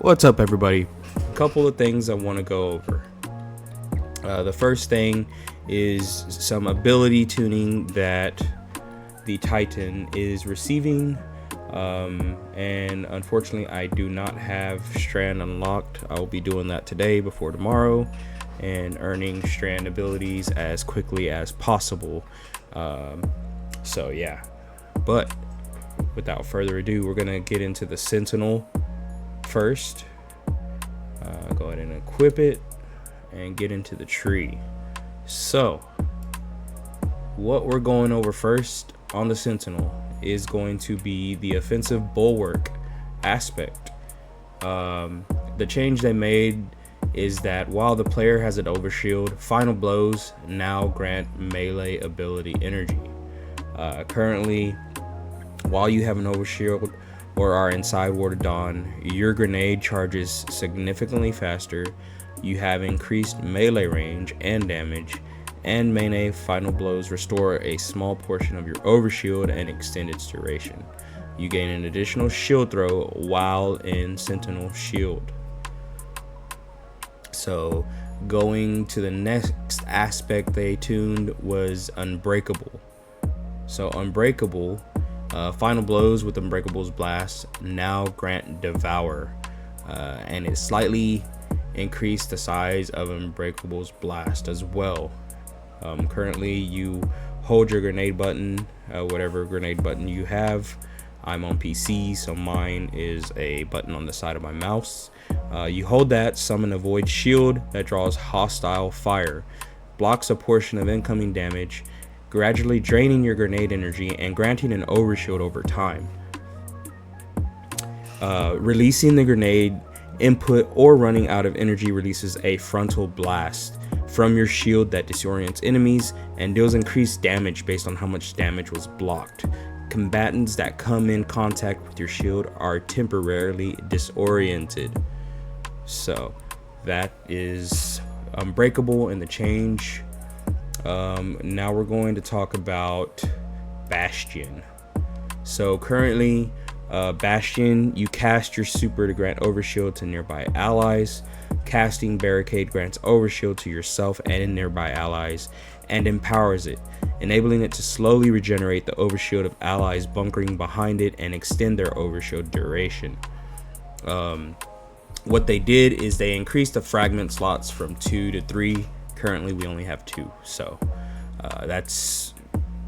What's up, everybody? A couple of things I want to go over. The first thing is some ability tuning that the Titan is receiving, and unfortunately I do not have Strand unlocked. I will be doing that today before tomorrow and earning Strand abilities as quickly as possible. So yeah, but without further ado, we're gonna get into the Sentinel first. Go ahead and equip it and get into the tree. So what we're going over first on the Sentinel is going to be the offensive bulwark aspect. The change they made is that while the player has an overshield, final blows now grant melee ability energy. Currently, while you have an overshield or are inside Ward of Dawn, your grenade charges significantly faster, you have increased melee range and damage, and melee final blows restore a small portion of your overshield and extend its duration. You gain an additional shield throw while in Sentinel Shield. So going to the next aspect they tuned was Unbreakable. So Unbreakable, final blows with Unbreakable's blast now grant Devour, and it slightly increased the size of Unbreakable's blast as well. Currently you hold your grenade button, whatever grenade button you have. I'm on PC, so mine is a button on the side of my mouse. You hold that, summon a void shield that draws hostile fire, blocks a portion of incoming damage, gradually draining your grenade energy and granting an overshield over time. Releasing the grenade input or running out of energy releases a frontal blast from your shield that disorients enemies and deals increased damage based on how much damage was blocked. Combatants that come in contact with your shield are temporarily disoriented. So that is Unbreakable and the change. Now we're going to talk about Bastion. So currently, Bastion, you cast your super to grant overshield to nearby allies. Casting Barricade grants overshield to yourself and nearby allies and empowers it, enabling it to slowly regenerate the overshield of allies bunkering behind it and extend their overshield duration. What they did is they increased the fragment slots from 2 to 3. Currently we only have 2, so that's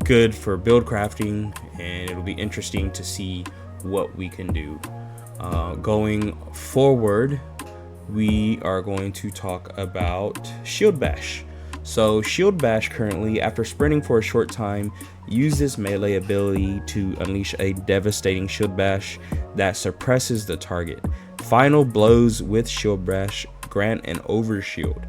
good for build crafting, and it'll be interesting to see what we can do. Going forward, we are going to talk about Shield Bash. So Shield Bash currently, after sprinting for a short time, uses melee ability to unleash a devastating Shield Bash that suppresses the target. Final blows with Shield Bash grant an overshield.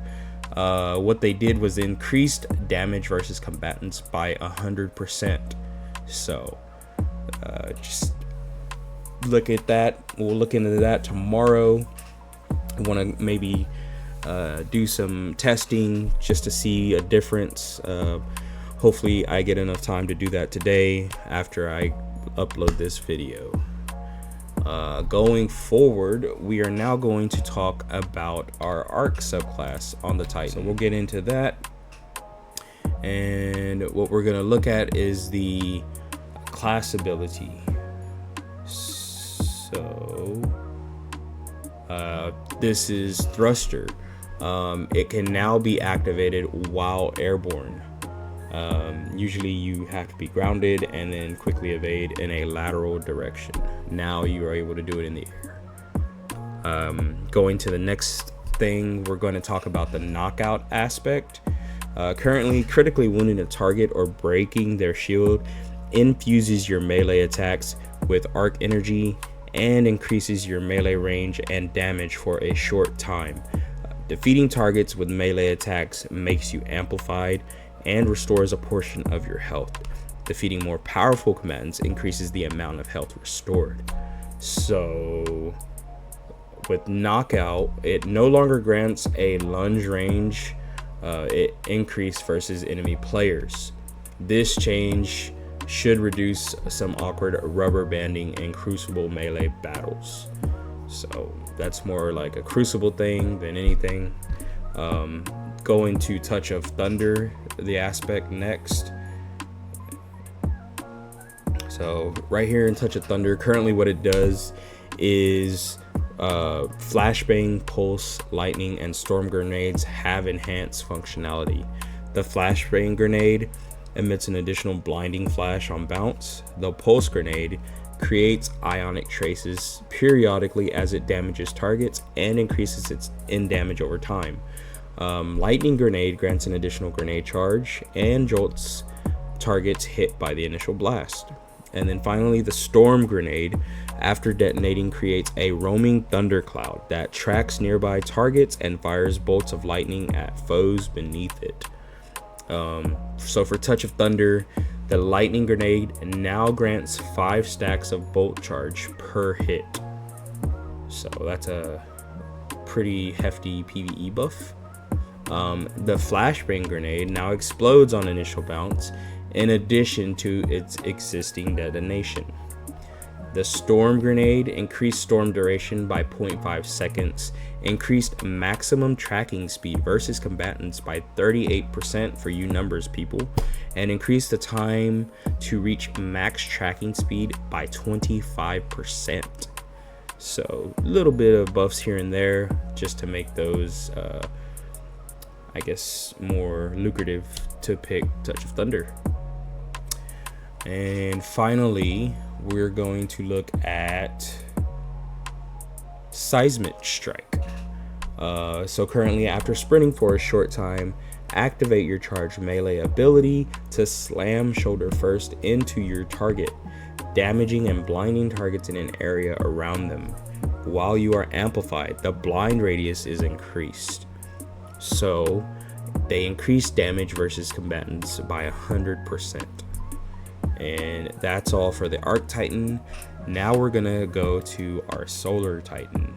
What they did was increased damage versus combatants by 100%. So just look at that. We'll look into that tomorrow. I want to maybe do some testing just to see a difference. Hopefully I get enough time to do that today after I upload this video. Going forward, we are now going to talk about our Arc subclass on the Titan. So we'll get into that, and what we're going to look at is the class ability. So this is Thruster. It can now be activated while airborne. Usually you have to be grounded and then quickly evade in a lateral direction. Now you are able to do it in the air. Going to the next thing, we're going to talk about the knockout aspect. Currently, critically wounding a target or breaking their shield infuses your melee attacks with arc energy and increases your melee range and damage for a short time. Defeating targets with melee attacks makes you amplified and restores a portion of your health. Defeating more powerful combatants increases the amount of health restored. So with knockout, it no longer grants a lunge range it increase versus enemy players. This change should reduce some awkward rubber banding in Crucible melee battles. So that's more like a Crucible thing than anything. Go into Touch of Thunder, the aspect next. So right here in Touch of Thunder, currently what it does is Flashbang, Pulse, Lightning, and Storm Grenades have enhanced functionality. The Flashbang Grenade emits an additional blinding flash on bounce. The Pulse Grenade creates ionic traces periodically as it damages targets and increases its in damage over time. Lightning Grenade grants an additional grenade charge and jolts targets hit by the initial blast. And then finally, the Storm Grenade, after detonating, creates a roaming thundercloud that tracks nearby targets and fires bolts of lightning at foes beneath it. So for Touch of Thunder, the Lightning Grenade now grants 5 stacks of bolt charge per hit. So that's a pretty hefty PvE buff. The Flashbang Grenade now explodes on initial bounce in addition to its existing detonation. The Storm Grenade increased storm duration by 0.5 seconds, increased maximum tracking speed versus combatants by 38% for you numbers people, and increased the time to reach max tracking speed by 25%. So a little bit of buffs here and there just to make those I guess more lucrative to pick Touch of Thunder. And finally, we're going to look at Seismic Strike. So currently, after sprinting for a short time, activate your charge melee ability to slam shoulder first into your target, damaging and blinding targets in an area around them. While you are amplified, the blind radius is increased. So they increase damage versus combatants by 100%. And that's all for the Arc Titan. Now we're gonna go to our Solar Titan.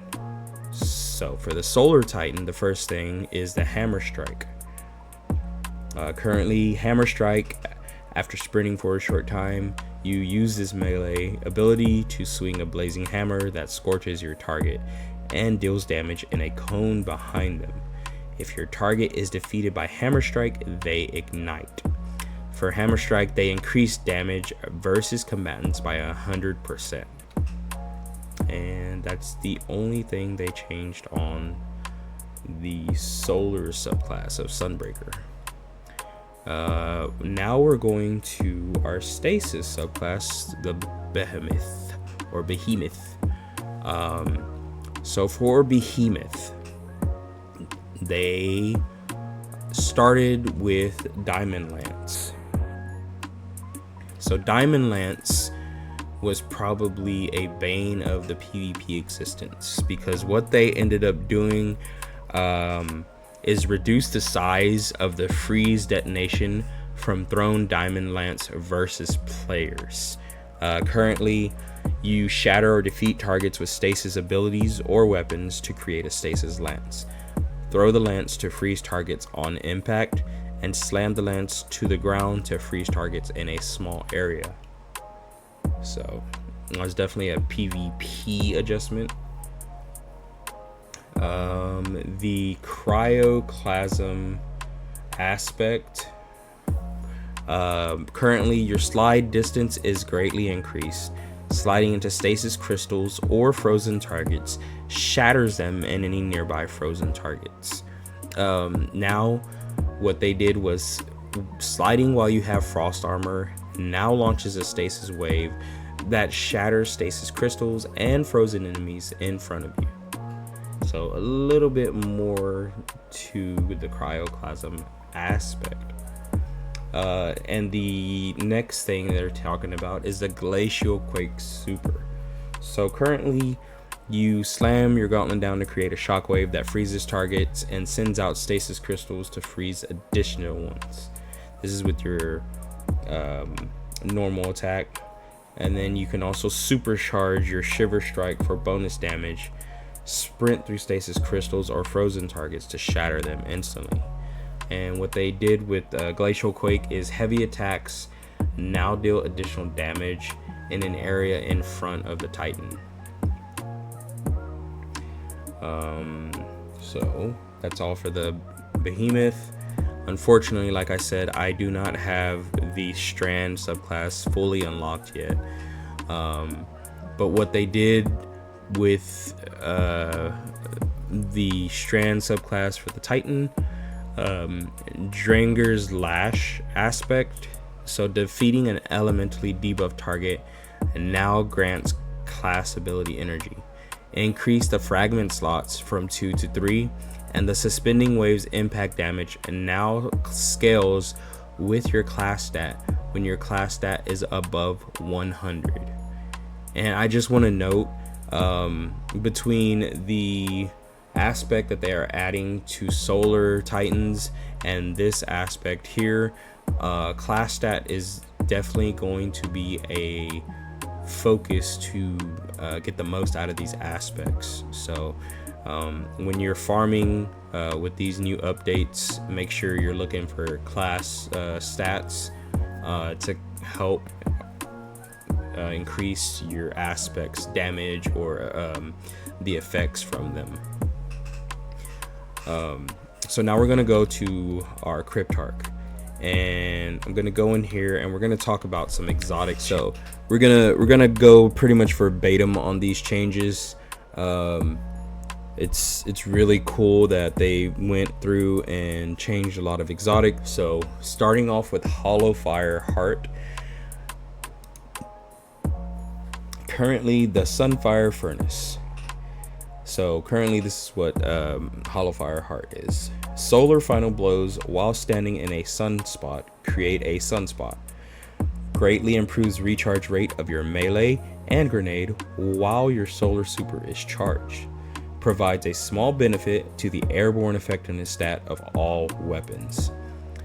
So for the Solar Titan, the first thing is the Hammer Strike. Currently, Hammer Strike, after sprinting for a short time, you use this melee ability to swing a blazing hammer that scorches your target and deals damage in a cone behind them. If your target is defeated by Hammer Strike, they ignite. For Hammer Strike, they increase damage versus combatants by 100%. And that's the only thing they changed on the Solar subclass of Sunbreaker. Now we're going to our Stasis subclass, the Behemoth, or Behemoth. So for Behemoth, they started with Diamond Lance. So Diamond Lance was probably a bane of the PvP existence, because what they ended up doing is reduce the size of the freeze detonation from thrown Diamond Lance versus players. Currently, you shatter or defeat targets with stasis abilities or weapons to create a stasis lance. Throw the lance to freeze targets on impact, and slam the lance to the ground to freeze targets in a small area. So that's definitely a PvP adjustment. The Cryoclasm aspect. Currently, your slide distance is greatly increased. Sliding into stasis crystals or frozen targets shatters them and any nearby frozen targets. Now, what they did was sliding while you have frost armor now launches a stasis wave that shatters stasis crystals and frozen enemies in front of you. So a little bit more to the Cryoclasm aspect. And the next thing they're talking about is the Glacial Quake Super. So currently, you slam your gauntlet down to create a shockwave that freezes targets and sends out stasis crystals to freeze additional ones. This is with your normal attack. And then you can also supercharge your Shiver Strike for bonus damage, sprint through stasis crystals or frozen targets to shatter them instantly. And what they did with Glacial Quake is heavy attacks now deal additional damage in an area in front of the Titan. So that's all for the Behemoth. Unfortunately, like I said, I do not have the Strand subclass fully unlocked yet. But what they did with the Strand subclass for the Titan, Dranger's Lash aspect, so defeating an elementally debuffed target now grants class ability energy. Increase the fragment slots from 2 to 3, and the suspending waves impact damage and now scales with your class stat when your class stat is above 100. And I just want to note, between the aspect that they are adding to Solar Titans and this aspect here, class stat is definitely going to be a focus to get the most out of these aspects. So when you're farming with these new updates, make sure you're looking for class stats to help increase your aspects damage or the effects from them. So now we're going to go to our Cryptarch, and I'm gonna go in here and we're gonna talk about some exotics. So we're gonna go pretty much verbatim on these changes. It's really cool that they went through and changed a lot of exotics. So starting off with Hollowfire Heart, currently the Sunfire Furnace. So currently this is what Hollowfire Heart is. Solar final blows while standing in a sunspot create a sunspot. Greatly improves recharge rate of your melee and grenade while your solar super is charged. Provides a small benefit to the airborne effectiveness stat of all weapons.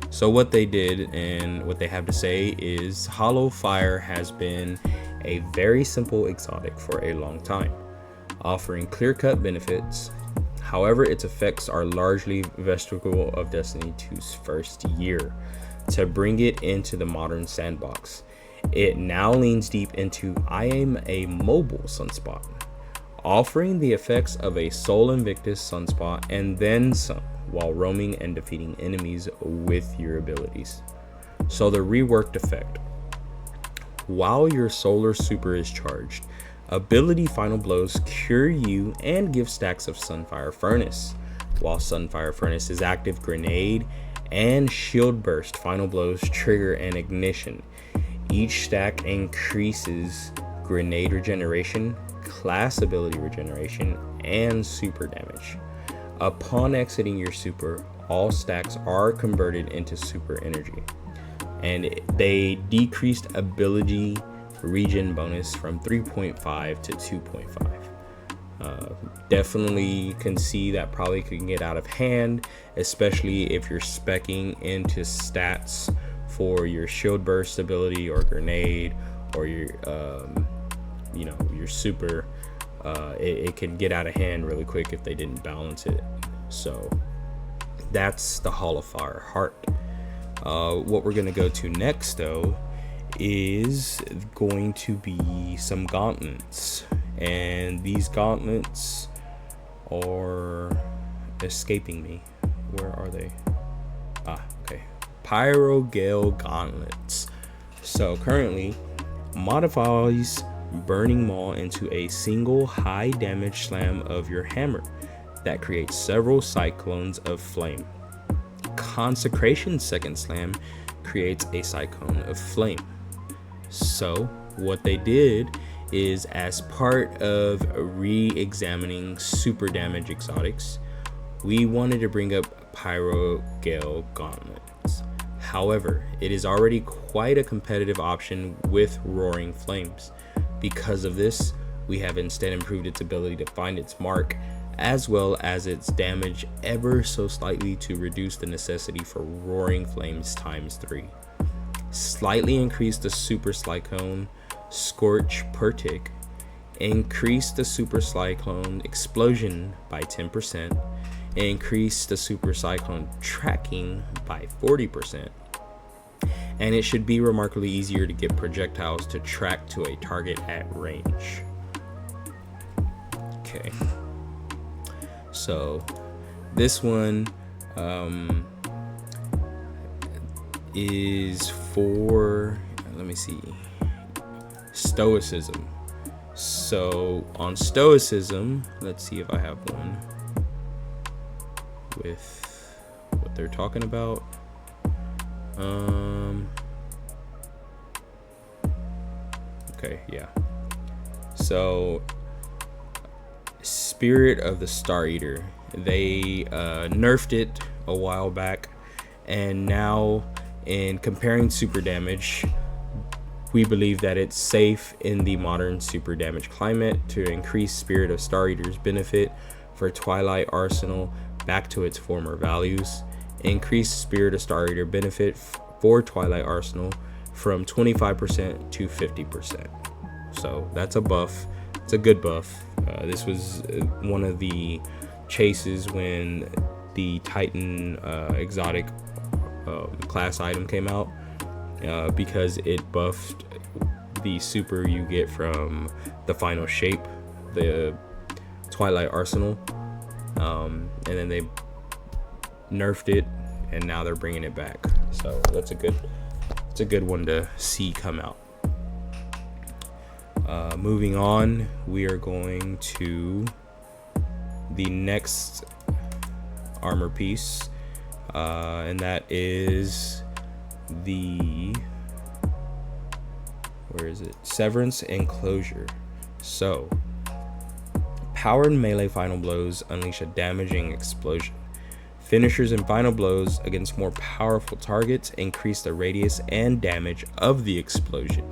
So what they did and what they have to say is Hollowfire has been a very simple exotic for a long time, offering clear-cut benefits. However, its effects are largely vestigial of Destiny 2's first year. To bring it into the modern sandbox, it now leans deep into I am a mobile sunspot, offering the effects of a Sol Invictus sunspot and then some while roaming and defeating enemies with your abilities. So the reworked effect. While your solar super is charged, ability final blows cure you and give stacks of Sunfire Furnace. While Sunfire Furnace is active, grenade and shield burst final blows trigger an ignition. Each stack increases grenade regeneration, class ability regeneration, and super damage. Upon exiting your super, all stacks are converted into super energy, and they decreased ability regen bonus from 3.5 to 2.5. Definitely can see that probably could get out of hand, especially if you're speccing into stats for your shield burst ability or grenade or your your super. It can get out of hand really quick if they didn't balance it. So that's the Hollowfire Heart. What we're gonna go to next though is going to be some gauntlets, and these gauntlets are escaping me. Where are they? Okay. Pyrogale gauntlets. So currently modifies Burning Maul into a single high damage slam of your hammer that creates several cyclones of flame. Consecration second slam creates a cyclone of flame. So what they did is, as part of re-examining super damage exotics, we wanted to bring up Pyrogale gauntlets. However, it is already quite a competitive option with Roaring Flames. Because of this, we have instead improved its ability to find its mark, as well as its damage ever so slightly to reduce the necessity for Roaring Flames ×3. Slightly increase the Super Cyclone Scorch per tick, increase the Super Cyclone Explosion by 10%, increase the Super Cyclone Tracking by 40%, and it should be remarkably easier to get projectiles to track to a target at range. Okay. So this one is for, let me see, stoicism. So on stoicism, let's see if I have one with what they're talking about. Okay, yeah. So Spirit of the Star Eater, they nerfed it a while back, and now in comparing super damage, we believe that it's safe in the modern super damage climate to increase Spirit of Star Eater's benefit for Twilight Arsenal back to its former values. Increase Spirit of Star Eater benefit for Twilight Arsenal from 25% to 50%. So that's a buff. It's a good buff. This was one of the chases when the Titan exotic class item came out, because it buffed the super you get from the final shape, the Twilight Arsenal, and then they nerfed it, and now they're bringing it back. So it's a good one to see come out. Moving on, we are going to the next armor piece, and that is the, where is it? Severance Enclosure. So powered melee final blows unleash a damaging explosion. Finishers and final blows against more powerful targets increase the radius and damage of the explosion.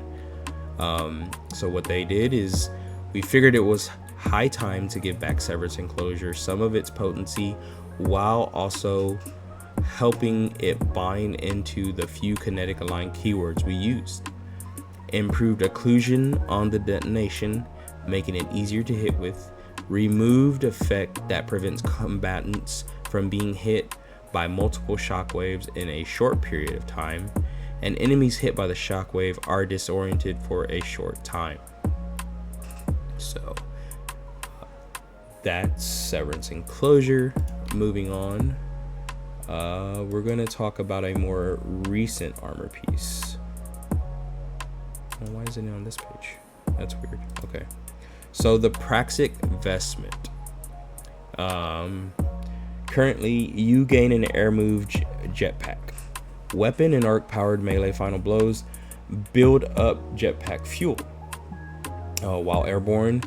So what they did is, we figured it was high time to give back Severance Enclosure some of its potency, while also helping it bind into the few kinetic aligned keywords we used. Improved occlusion on the detonation, making it easier to hit with. Removed effect that prevents combatants from being hit by multiple shockwaves in a short period of time, and enemies hit by the shockwave are disoriented for a short time. So that's Severance Enclosure. Moving on, we're going to talk about a more recent armor piece. Why is it on this page? That's weird. Okay, so the Praxic Vestment. Currently, you gain an air move jetpack. Weapon and arc powered melee final blows build up jetpack fuel. While airborne,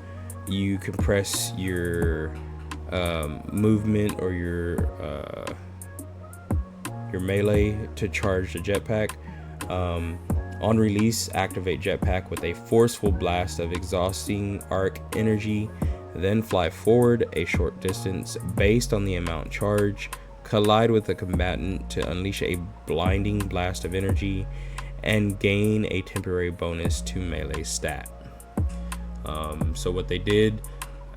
you compress your movement or your melee to charge the jetpack. On release, activate jetpack with a forceful blast of exhausting arc energy, then fly forward a short distance based on the amount charged, collide with a combatant to unleash a blinding blast of energy, and gain a temporary bonus to melee stat. So what they did,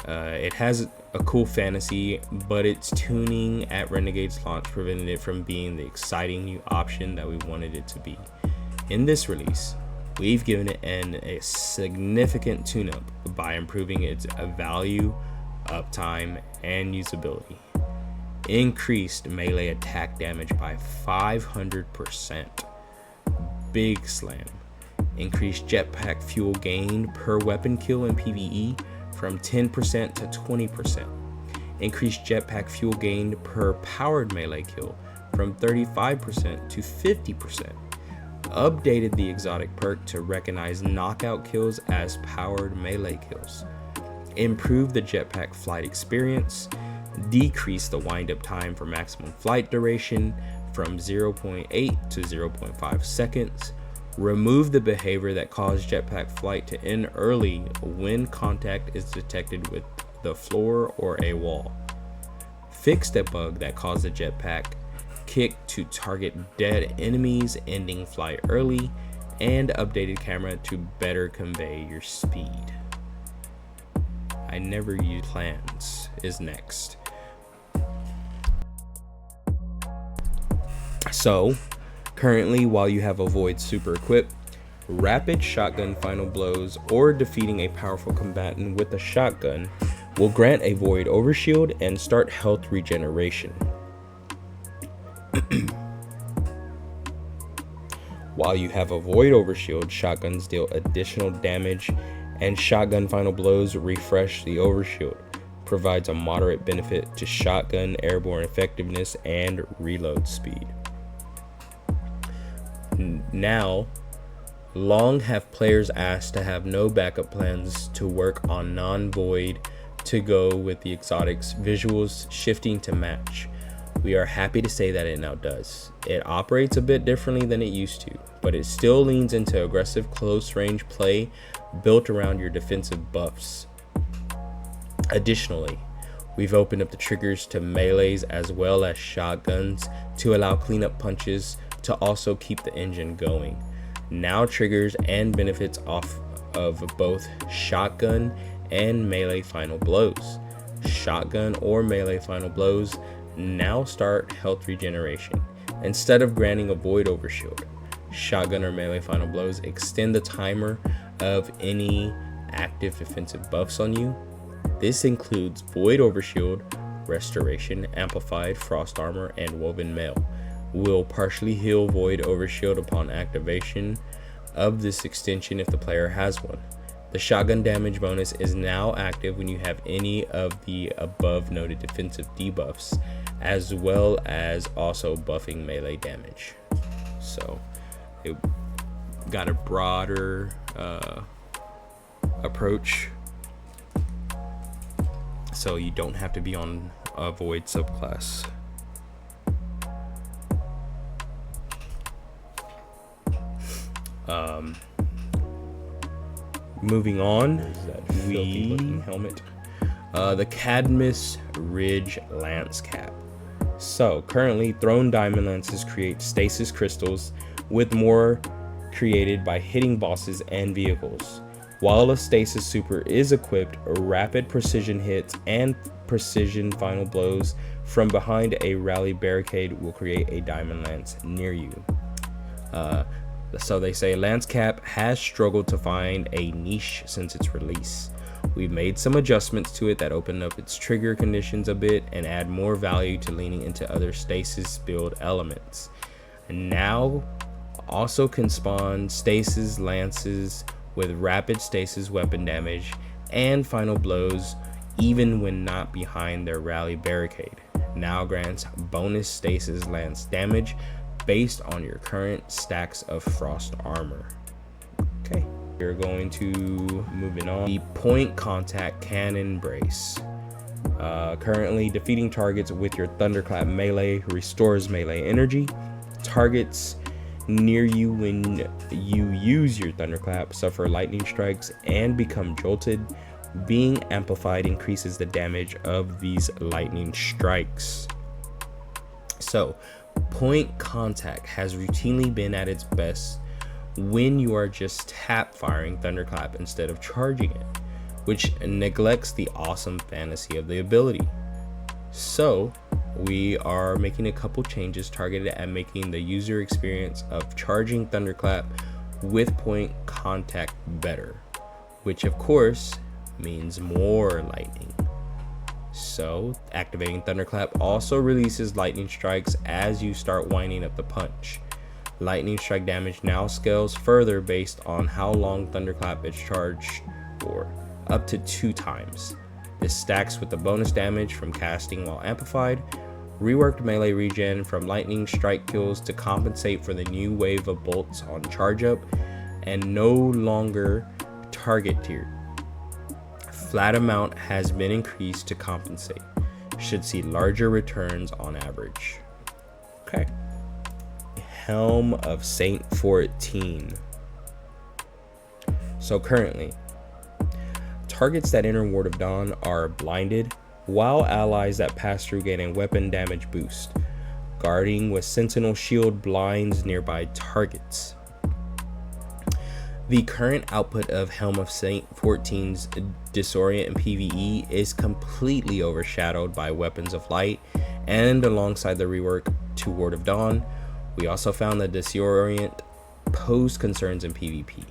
it has a cool fantasy, but its tuning at Renegade's launch prevented it from being the exciting new option that we wanted it to be. In this release, we've given it a significant tune-up by improving its value, uptime, and usability. Increased melee attack damage by 500%. Big slam. Increased jetpack fuel gain per weapon kill in PvE from 10% to 20%. Increased jetpack fuel gained per powered melee kill from 35% to 50%. Updated the exotic perk to recognize knockout kills as powered melee kills. Improved the jetpack flight experience. Decreased the wind-up time for maximum flight duration from 0.8 to 0.5 seconds. Remove the behavior that caused jetpack flight to end early when contact is detected with the floor or a wall. Fixed a bug that caused the jetpack kick to target dead enemies, ending flight early, and updated camera to better convey your speed. I never use plans is next. So currently, while you have Avoid super equipped, rapid shotgun final blows or defeating a powerful combatant with a shotgun will grant a void overshield and start health regeneration. While you have a void overshield, shotguns deal additional damage, and shotgun final blows refresh the overshield. Provides a moderate benefit to shotgun airborne effectiveness and reload speed. Now, long have players asked to have no backup plans to work on non-void to go with the exotic's visuals shifting to match. We are happy to say that it now does. It operates a bit differently than it used to, but it still leans into aggressive close range play built around your defensive buffs. Additionally, we've opened up the triggers to melees as well as shotguns to allow cleanup punches to also keep the engine going. Now triggers and benefits off of both shotgun and melee final blows. Shotgun or melee final blows now start health regeneration instead of granting a void overshield. Shotgun or melee final blows extend the timer of any active defensive buffs on you. This includes void overshield, restoration, amplified, frost armor, and woven mail. Will partially heal void overshield upon activation of this extension if the player has one. The shotgun damage bonus is now active when you have any of the above noted defensive debuffs, as well as also buffing melee damage. So it got a broader approach, so you don't have to be on a void subclass. Moving on, looking helmet, the Cadmus Ridge Lance Cap. So currently, thrown diamond lances create stasis crystals, with more created by hitting bosses and vehicles. While a stasis super is equipped, rapid precision hits and precision final blows from behind a rally barricade will create a diamond lance near you. So they say Lance Cap has struggled to find a niche since its release. We've made some adjustments to it that open up its trigger conditions a bit and add more value to leaning into other stasis build elements. And now also can spawn stasis lances with rapid stasis weapon damage and final blows even when not behind their rally barricade. Now grants bonus stasis lance damage based on your current stacks of frost armor. Okay, we're going to moving on. The point contact cannon brace. Currently, defeating targets with your thunderclap melee restores melee energy. Targets near you when you use your thunderclap suffer lightning strikes and become jolted. Being amplified increases the damage of these lightning strikes. So, point contact has routinely been at its best when you are just tap firing thunderclap instead of charging it, which neglects the awesome fantasy of the ability. So we are making a couple changes targeted at making the user experience of charging thunderclap with point contact better, which of course means more lightning. So activating thunderclap also releases lightning strikes as you start winding up the punch. Lightning strike damage now scales further based on how long thunderclap is charged for, up to 2 times. This stacks with the bonus damage from casting while amplified, reworked melee regen from lightning strike kills to compensate for the new wave of bolts on charge up, and no longer target tiered. Flat amount has been increased to compensate. Should see larger returns on average. Okay. Helm of Saint 14. So currently, targets that enter Ward of Dawn are blinded, while allies that pass through gain a weapon damage boost. Guarding with Sentinel Shield blinds nearby targets. The current output of Helm of Saint 14's Disorient in PvE is completely overshadowed by Weapons of Light, and alongside the rework to Ward of Dawn, we also found that Disorient posed concerns in PvP.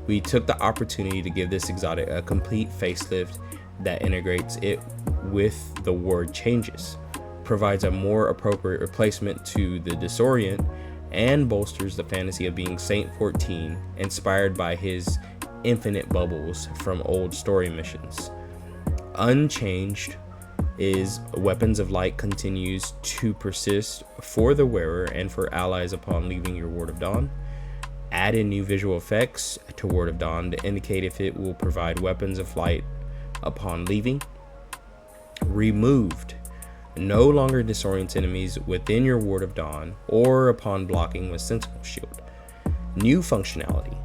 We took the opportunity to give this exotic a complete facelift that integrates it with the ward changes, provides a more appropriate replacement to the Disorient, and bolsters the fantasy of being Saint 14, inspired by his infinite bubbles from old story missions. Unchanged is Weapons of Light continues to persist for the wearer and for allies upon leaving your Ward of Dawn. Added new visual effects to Ward of Dawn to indicate if it will provide Weapons of Light upon leaving. Removed no longer disorient enemies within your Ward of Dawn or upon blocking with Sentinel Shield. New functionality.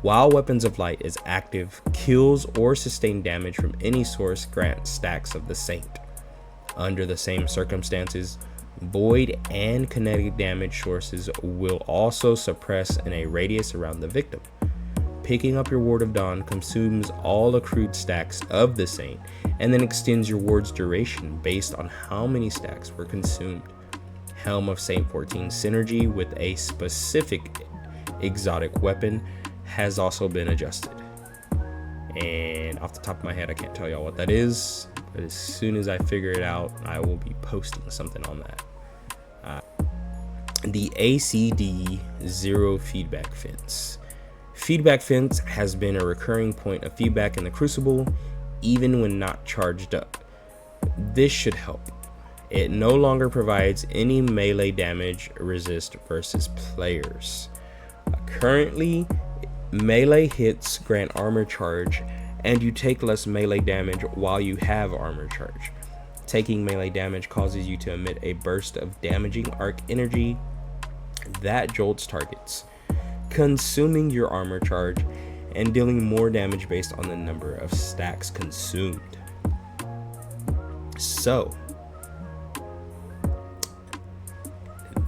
While Weapons of Light is active, kills or sustained damage from any source grant stacks of the Saint. Under the same circumstances, void and kinetic damage sources will also suppress in a radius around the victim. Picking up your Ward of Dawn consumes all accrued stacks of the Saint and then extends your ward's duration based on how many stacks were consumed. Helm of Saint 14 synergy with a specific exotic weapon has also been adjusted. And off the top of my head, I can't tell y'all what that is, but as soon as I figure it out, I will be posting something on that. The ACD Zero Feedback Fence. Feedback Fence has been a recurring point of feedback in the Crucible, even when not charged up. This should help. It no longer provides any melee damage resist versus players. Currently, melee hits grant armor charge, and you take less melee damage while you have armor charge. Taking melee damage causes you to emit a burst of damaging arc energy that jolts targets, consuming your armor charge and dealing more damage based on the number of stacks consumed. So,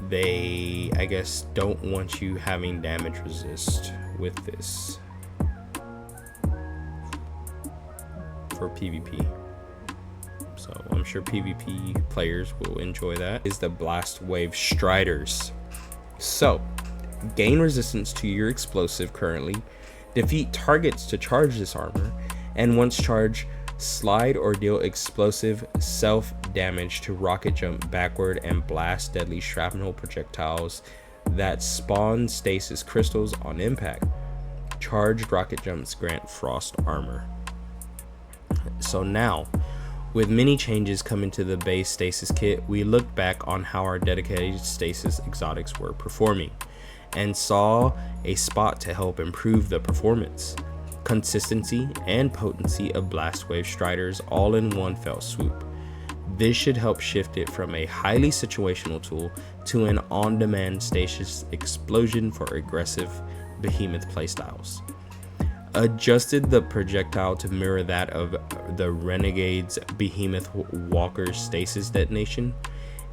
they, I guess, don't want you having damage resist with this for PvP. So I'm sure PvP players will enjoy that. Is the Blast Wave Striders. So, gain resistance to your explosive currently, defeat targets to charge this armor, and once charged, slide or deal explosive self damage to rocket jump backward and blast deadly shrapnel projectiles that spawn stasis crystals on impact. Charged rocket jumps grant frost armor. So now, with many changes coming to the base stasis kit, we looked back on how our dedicated stasis exotics were performing and saw a spot to help improve the performance, consistency, and potency of Blast Wave Striders all in one fell swoop. This should help shift it from a highly situational tool to an on-demand stasis explosion for aggressive behemoth playstyles. Adjusted the projectile to mirror that of the Renegade's Behemoth Walker's stasis detonation,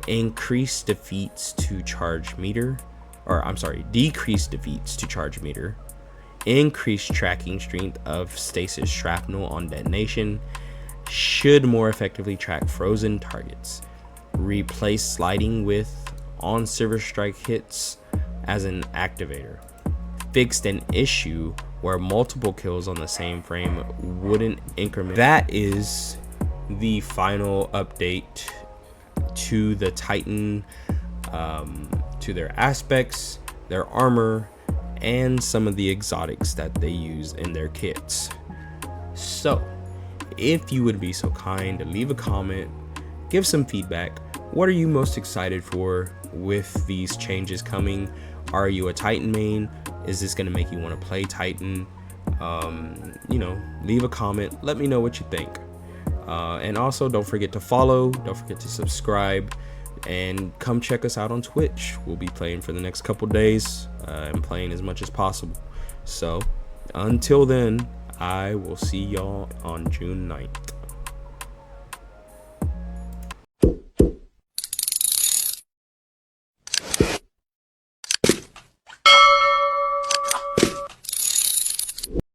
increased defeats to charge meter, decreased defeats to charge meter, increased tracking strength of stasis shrapnel on detonation, should more effectively track frozen targets, replace sliding with on Silver Strike hits as an activator, fixed an issue where multiple kills on the same frame wouldn't increment. That is the final update to the Titan, to their aspects, their armor, and some of the exotics that they use in their kits. So, if you would be so kind to leave a comment, give some feedback. What are you most excited for with these changes coming? Are you a Titan main? Is this going to make you want to play Titan? Leave a comment. Let me know what you think. And also, don't forget to follow. Don't forget to subscribe. And come check us out on Twitch. We'll be playing for the next couple days and playing as much as possible. So, until then, I will see y'all on June 9th.